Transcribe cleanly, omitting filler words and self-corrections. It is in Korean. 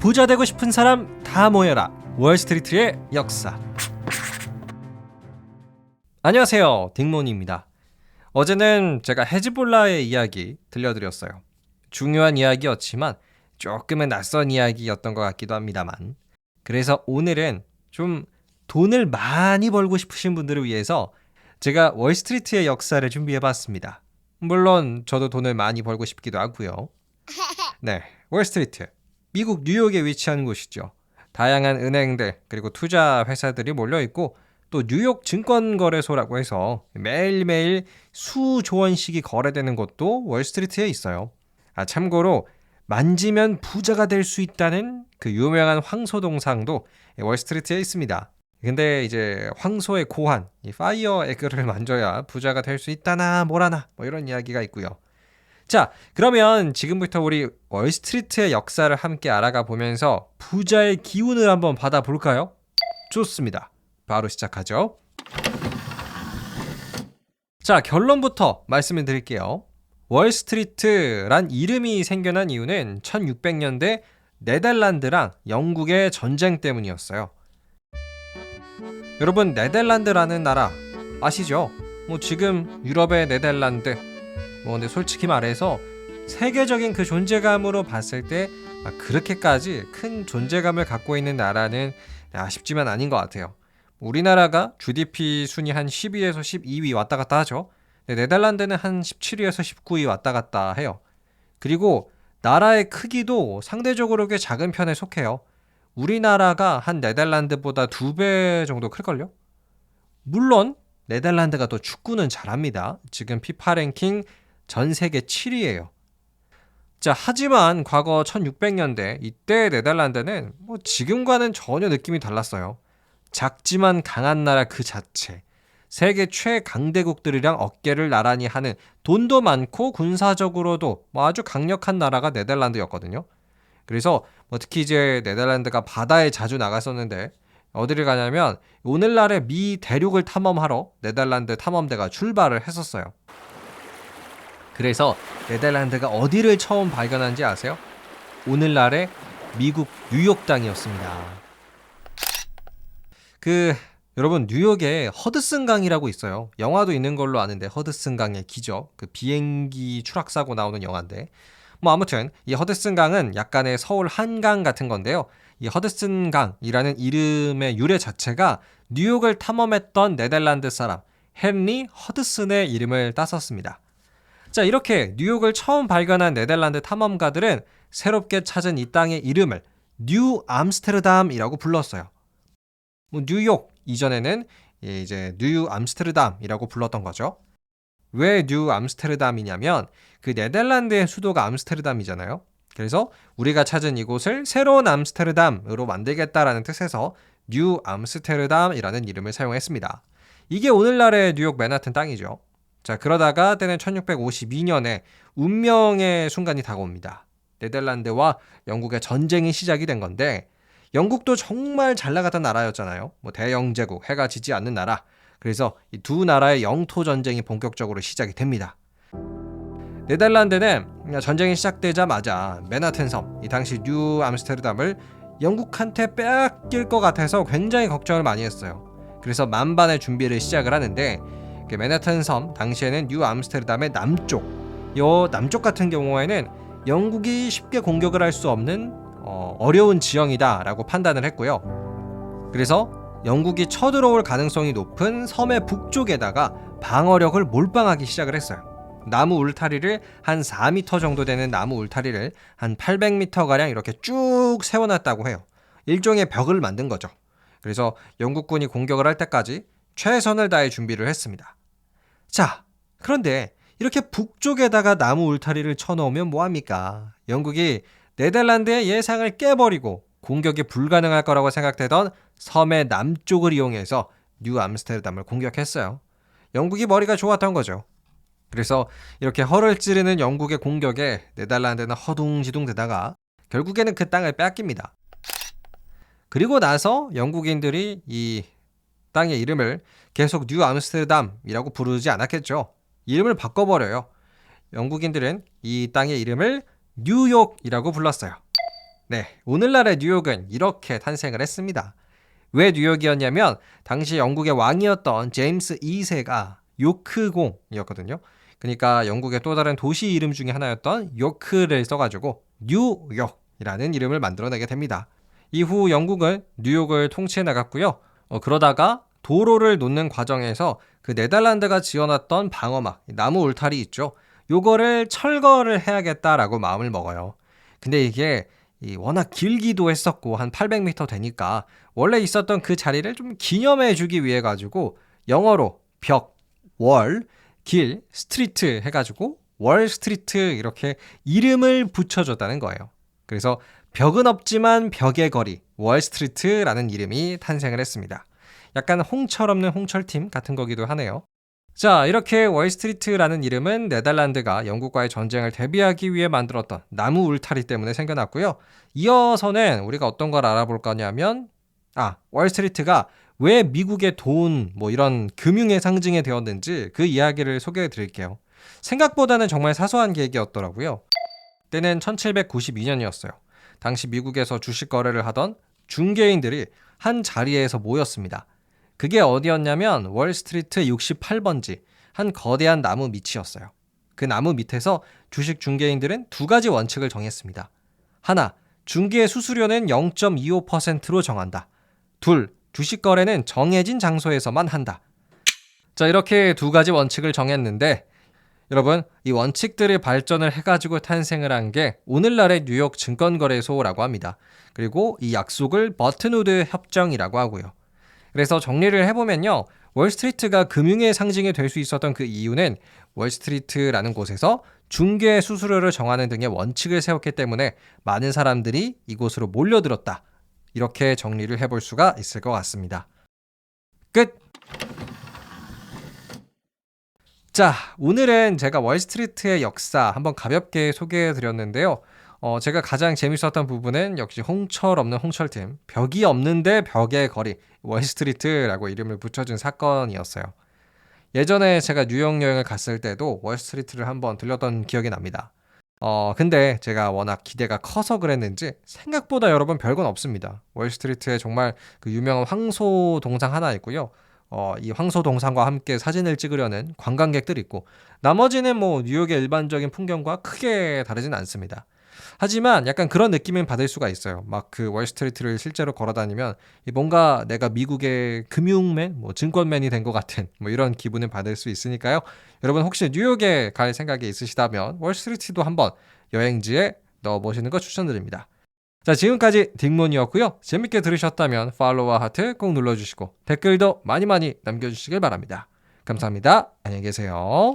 부자 되고 싶은 사람 다 모여라. 월스트리트의 역사. 안녕하세요, 딩몬입니다. 어제는 제가 헤즈볼라의 이야기 들려드렸어요. 중요한 이야기였지만 조금은 낯선 이야기였던 것 같기도 합니다만, 그래서 오늘은 좀 돈을 많이 벌고 싶으신 분들을 위해서 제가 월스트리트의 역사를 준비해봤습니다. 물론 저도 돈을 많이 벌고 싶기도 하고요. 네, 월스트리트, 미국 뉴욕에 위치한 곳이죠. 다양한 은행들 그리고 투자 회사들이 몰려있고 또 뉴욕 증권거래소라고 해서 매일매일 수조 원씩이 거래되는 곳도 월스트리트에 있어요. 참고로 만지면 부자가 될 수 있다는 그 유명한 황소 동상도 월스트리트에 있습니다. 근데 이제 황소의 고환, 이 파이어 에그를 만져야 부자가 될 수 있다나 뭐라나 뭐 이런 이야기가 있고요. 자, 그러면 지금부터 우리 월스트리트의 역사를 함께 알아가 보면서 부자의 기운을 한번 받아볼까요? 좋습니다. 바로 시작하죠. 자, 결론부터 말씀을 드릴게요. 월스트리트란 이름이 생겨난 이유는 1600년대 네덜란드랑 영국의 전쟁 때문이었어요. 여러분, 네덜란드라는 나라 아시죠? 지금 유럽의 네덜란드, 근데 솔직히 말해서 세계적인 그 존재감으로 봤을 때 그렇게까지 큰 존재감을 갖고 있는 나라는 쉽지만 아닌 것 같아요. 우리나라가 GDP 순위 한 12에서 12위 왔다 갔다 하죠. 네덜란드는 한 17위에서 19위 왔다 갔다 해요. 그리고 나라의 크기도 상대적으로 꽤 작은 편에 속해요. 우리나라가 한 네덜란드보다 2배 정도 클걸요? 물론 네덜란드가 또 축구는 잘합니다. 지금 피파 랭킹 전 세계 7위예요. 자, 하지만 과거 1600년대 이때 네덜란드는 지금과는 전혀 느낌이 달랐어요. 작지만 강한 나라 그 자체. 세계 최강대국들이랑 어깨를 나란히 하는, 돈도 많고 군사적으로도 아주 강력한 나라가 네덜란드였거든요. 그래서 특히 이제 네덜란드가 바다에 자주 나갔었는데 어디를 가냐면 오늘날의 미 대륙을 탐험하러 네덜란드 탐험대가 출발을 했었어요. 그래서 네덜란드가 어디를 처음 발견한지 아세요? 오늘날의 미국 뉴욕 땅이었습니다. 여러분, 뉴욕에 허드슨 강이라고 있어요. 영화도 있는 걸로 아는데, 허드슨 강의 기적, 그 비행기 추락사고 나오는 영화인데, 아무튼 이 허드슨 강은 약간의 서울 한강 같은 건데요. 이 허드슨 강이라는 이름의 유래 자체가 뉴욕을 탐험했던 네덜란드 사람 헨리 허드슨의 이름을 땄었습니다. 자, 이렇게 뉴욕을 처음 발견한 네덜란드 탐험가들은 새롭게 찾은 이 땅의 이름을 뉴 암스테르담이라고 불렀어요. 뉴욕 이전에는 이제 뉴 암스테르담이라고 불렀던 거죠. 왜 뉴 암스테르담이냐면 그 네덜란드의 수도가 암스테르담이잖아요. 그래서 우리가 찾은 이곳을 새로운 암스테르담으로 만들겠다라는 뜻에서 뉴 암스테르담이라는 이름을 사용했습니다. 이게 오늘날의 뉴욕 맨하튼 땅이죠. 자, 그러다가 때는 1652년에 운명의 순간이 다가옵니다. 네덜란드와 영국의 전쟁이 시작이 된 건데, 영국도 정말 잘 나가던 나라였잖아요. 대영제국, 해가 지지 않는 나라. 그래서 이 두 나라의 영토 전쟁이 본격적으로 시작이 됩니다. 네덜란드는 전쟁이 시작되자마자 맨하튼 섬, 이 당시 뉴 암스테르담을 영국한테 빼앗길 것 같아서 굉장히 걱정을 많이 했어요. 그래서 만반의 준비를 시작을 하는데, 맨하튼 섬 당시에는 뉴 암스테르담의 남쪽, 남쪽 같은 경우에는 영국이 쉽게 공격을 할 수 없는 어려운 지형이다라고 판단을 했고요. 그래서 영국이 쳐들어올 가능성이 높은 섬의 북쪽에다가 방어력을 몰빵하기 시작을 했어요. 나무 울타리를 한 4m 정도 되는 나무 울타리를 한 800m가량 이렇게 쭉 세워놨다고 해요. 일종의 벽을 만든 거죠. 그래서 영국군이 공격을 할 때까지 최선을 다해 준비를 했습니다. 자, 그런데 이렇게 북쪽에다가 나무 울타리를 쳐놓으면 뭐합니까? 영국이 네덜란드의 예상을 깨버리고 공격이 불가능할 거라고 생각되던 섬의 남쪽을 이용해서 뉴 암스테르담을 공격했어요. 영국이 머리가 좋았던 거죠. 그래서 이렇게 허를 찌르는 영국의 공격에 네덜란드는 허둥지둥 되다가 결국에는 그 땅을 뺏깁니다. 그리고 나서 영국인들이 이 땅의 이름을 계속 뉴 암스테르담이라고 부르지 않았겠죠. 이름을 바꿔버려요. 영국인들은 이 땅의 이름을 뉴욕이라고 불렀어요. 네, 오늘날의 뉴욕은 이렇게 탄생을 했습니다. 왜 뉴욕이었냐면 당시 영국의 왕이었던 제임스 2세가 요크공이었거든요. 그러니까 영국의 또 다른 도시 이름 중에 하나였던 요크를 써가지고 뉴욕이라는 이름을 만들어내게 됩니다. 이후 영국은 뉴욕을 통치해 나갔고요. 그러다가 도로를 놓는 과정에서 그 네덜란드가 지어놨던 방어막, 나무 울타리 있죠. 요거를 철거를 해야겠다라고 마음을 먹어요. 근데 이게 워낙 길기도 했었고 한 800m 되니까 원래 있었던 그 자리를 좀 기념해 주기 위해 가지고 영어로 벽, 월, 길, 스트리트 해가지고 월 스트리트 이렇게 이름을 붙여줬다는 거예요. 그래서 벽은 없지만 벽의 거리, 월 스트리트라는 이름이 탄생을 했습니다. 약간 홍철 없는 홍철팀 같은 거기도 하네요. 자, 이렇게 월스트리트라는 이름은 네덜란드가 영국과의 전쟁을 대비하기 위해 만들었던 나무 울타리 때문에 생겨났고요. 이어서는 우리가 어떤 걸 알아볼 거냐면 월스트리트가 왜 미국의 돈, 이런 금융의 상징이 되었는지 그 이야기를 소개해 드릴게요. 생각보다는 정말 사소한 계획이었더라고요. 때는 1792년이었어요. 당시 미국에서 주식 거래를 하던 중개인들이 한 자리에서 모였습니다. 그게 어디였냐면 월스트리트 68번지 한 거대한 나무 밑이었어요. 그 나무 밑에서 주식 중개인들은 두 가지 원칙을 정했습니다. 하나, 중개 수수료는 0.25%로 정한다. 둘, 주식 거래는 정해진 장소에서만 한다. 자, 이렇게 두 가지 원칙을 정했는데 여러분, 이 원칙들이 발전을 해가지고 탄생을 한 게 오늘날의 뉴욕 증권거래소라고 합니다. 그리고 이 약속을 버튼우드 협정이라고 하고요. 그래서 정리를 해보면요. 월스트리트가 금융의 상징이 될 수 있었던 그 이유는 월스트리트라는 곳에서 중개 수수료를 정하는 등의 원칙을 세웠기 때문에 많은 사람들이 이곳으로 몰려들었다. 이렇게 정리를 해볼 수가 있을 것 같습니다. 끝! 자, 오늘은 제가 월스트리트의 역사 한번 가볍게 소개해 드렸는데요. 제가 가장 재밌었던 부분은 역시 홍철 없는 홍철팀, 벽이 없는데 벽의 거리, 월스트리트라고 이름을 붙여준 사건이었어요. 예전에 제가 뉴욕 여행을 갔을 때도 월스트리트를 한번 들렸던 기억이 납니다. 근데 제가 워낙 기대가 커서 그랬는지 생각보다 여러분 별건 없습니다. 월스트리트에 정말 그 유명한 황소 동상 하나 있고요. 이 황소 동상과 함께 사진을 찍으려는 관광객들이 있고 나머지는 뉴욕의 일반적인 풍경과 크게 다르진 않습니다. 하지만 약간 그런 느낌은 받을 수가 있어요. 막 그 월스트리트를 실제로 걸어다니면 뭔가 내가 미국의 금융맨, 증권맨이 된 것 같은 이런 기분을 받을 수 있으니까요. 여러분 혹시 뉴욕에 갈 생각이 있으시다면 월스트리트도 한번 여행지에 넣어보시는 거 추천드립니다. 자, 지금까지 딩몬이었고요. 재밌게 들으셨다면 팔로우와 하트 꼭 눌러주시고 댓글도 많이 남겨주시길 바랍니다. 감사합니다. 안녕히 계세요.